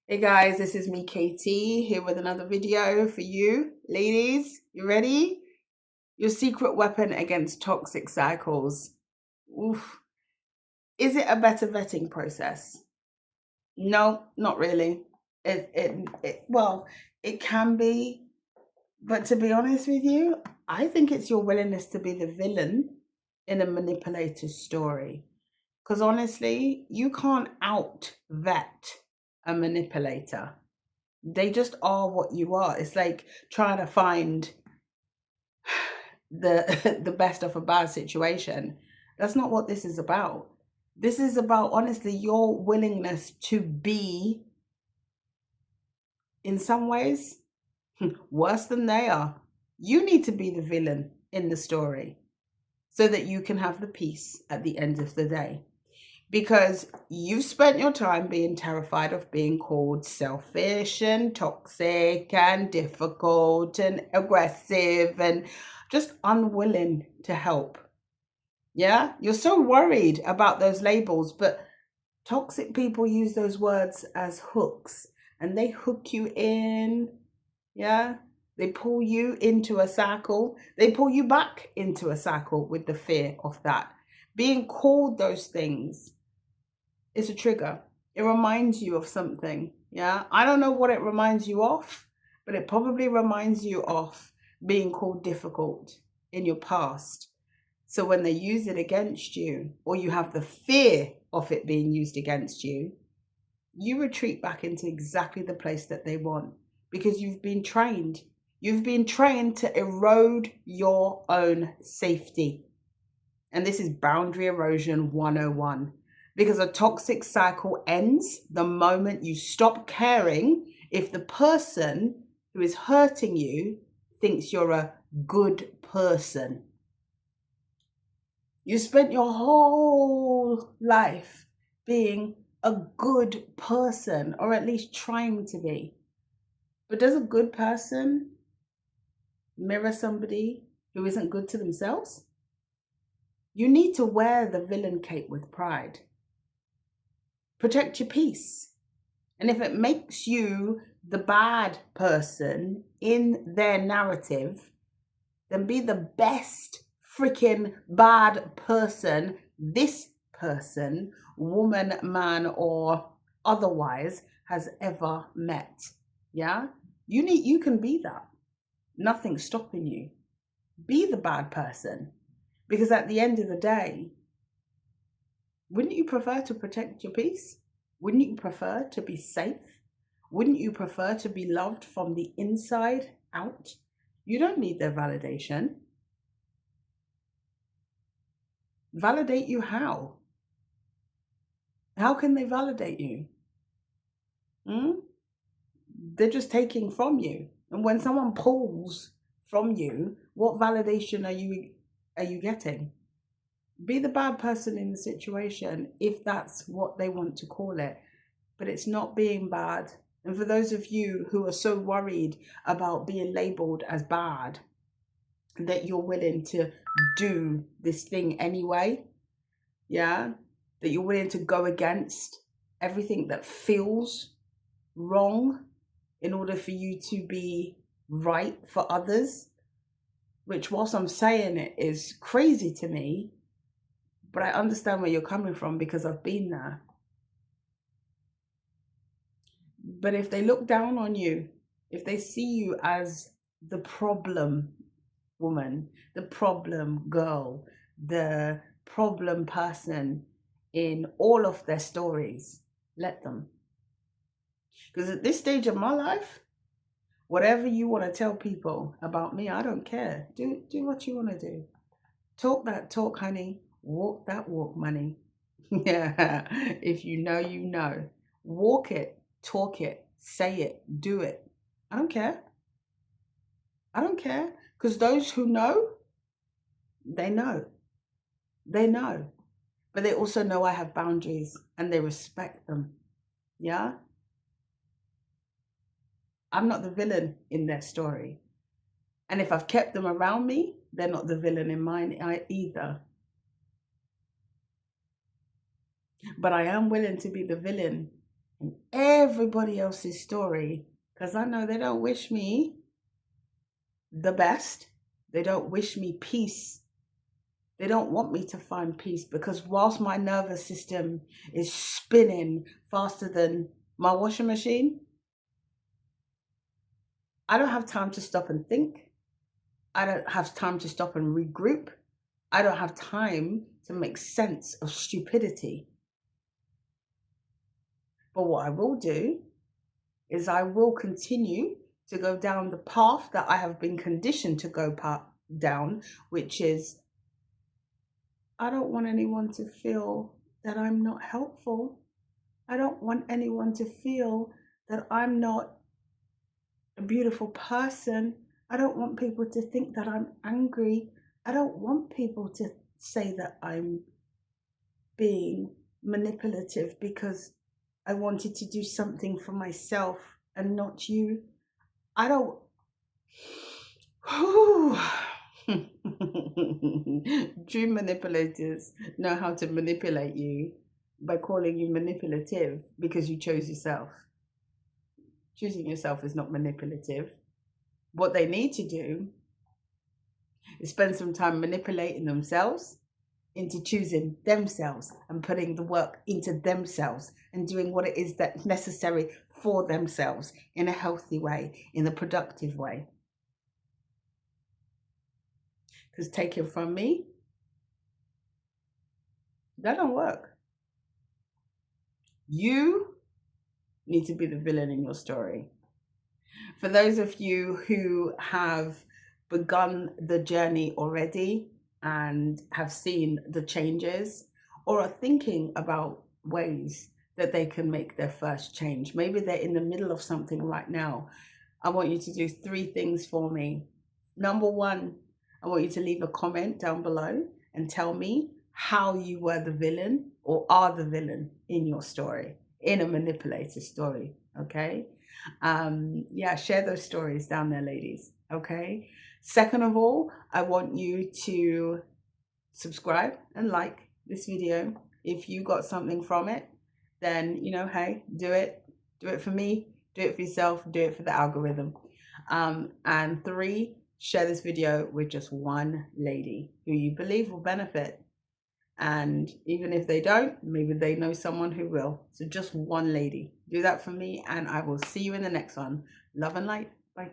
Hey guys, this is me, KT, here with another video for you. Ladies, you ready? Your secret weapon against toxic cycles. Oof. Is it a better vetting process? No, not really. Well, it can be, but to be honest with you, I think it's your willingness to be the villain in a manipulator's story. Because honestly, you can't out vet a manipulator. They just are what you are. It's like trying to find the the best of a bad situation. That's not what this is about. This is about honestly your willingness to be, in some ways, worse than they are. You need to be the villain in the story so that you can have the peace at the end of the day. Because you've spent your time being terrified of being called selfish and toxic and difficult and aggressive and just unwilling to help. Yeah, you're so worried about those labels, but toxic people use those words as hooks and they hook you in. Yeah, they pull you into a cycle, they pull you back into a cycle with the fear of that. Being called those things, it's a trigger. It reminds you of something. Yeah. I don't know what it reminds you of, but it probably reminds you of being called difficult in your past. So when they use it against you, or you have the fear of it being used against you, you retreat back into exactly the place that they want because you've been trained. You've been trained to erode your own safety. And this is boundary erosion 101, because a toxic cycle ends the moment you stop caring if the person who is hurting you thinks you're a good person. You spent your whole life being a good person, or at least trying to be. But does a good person mirror somebody who isn't good to themselves? You need to wear the villain cape with pride. Protect your peace. And if it makes you the bad person in their narrative, then be the best freaking bad person this person, woman, man, or otherwise, has ever met. Yeah? You can be that. Nothing's stopping you. Be the bad person. Because at the end of the day, wouldn't you prefer to protect your peace? Wouldn't you prefer to be safe? Wouldn't you prefer to be loved from the inside out? You don't need their validation. Validate you how? How can they validate you? Hmm? They're just taking from you. And when someone pulls from you, what validation are you getting? Be the bad person in the situation if that's what they want to call it. But it's not being bad. And for those of you who are so worried about being labeled as bad that you're willing to do this thing anyway, yeah, that you're willing to go against everything that feels wrong in order for you to be right for others, which, whilst I'm saying it, is crazy to me, but I understand where you're coming from because I've been there. But if they look down on you, if they see you as the problem woman, the problem girl, the problem person in all of their stories, let them. Because at this stage of my life, whatever you want to tell people about me, I don't care. Do what you want to do. Talk that talk, honey. Walk that walk, money. Yeah. If you know, you know. Walk it, talk it, say it, do it. I don't care. I don't care. Because those who know, they know. They know. But they also know I have boundaries and they respect them. Yeah? I'm not the villain in their story. And if I've kept them around me, they're not the villain in mine either. But I am willing to be the villain in everybody else's story, because I know they don't wish me the best. They don't wish me peace. They don't want me to find peace, because whilst my nervous system is spinning faster than my washing machine, I don't have time to stop and think. I don't have time to stop and regroup. I don't have time to make sense of stupidity. But what I will do is I will continue to go down the path that I have been conditioned to go down, which is I don't want anyone to feel that I'm not helpful. I don't want anyone to feel that I'm not a beautiful person. I don't want people to think that I'm angry. I don't want people to say that I'm being manipulative because I wanted to do something for myself and not you. I don't. True manipulators know how to manipulate you by calling you manipulative because you chose yourself. Choosing yourself is not manipulative. What they need to do is spend some time manipulating themselves into choosing themselves and putting the work into themselves and doing what it is that's necessary for themselves in a healthy way, in a productive way. Because taking from me, that don't work. You need to be the villain in your story. For those of you who have begun the journey already and have seen the changes or are thinking about ways that they can make their first change, maybe they're in the middle of something right now, I want you to do 3 things for me. Number 1, I want you to leave a comment down below and tell me how you were the villain or are the villain in your story, in a manipulator story. Okay. Yeah, share those stories down there, ladies. Okay. Second of all, I want you to subscribe and like this video. If you got something from it, then hey, do it for me, do it for yourself, do it for the algorithm. And 3, share this video with just one lady who you believe will benefit. And even if they don't, maybe they know someone who will. So just one lady. Do that for me, and I will see you in the next one. Love and light. Bye.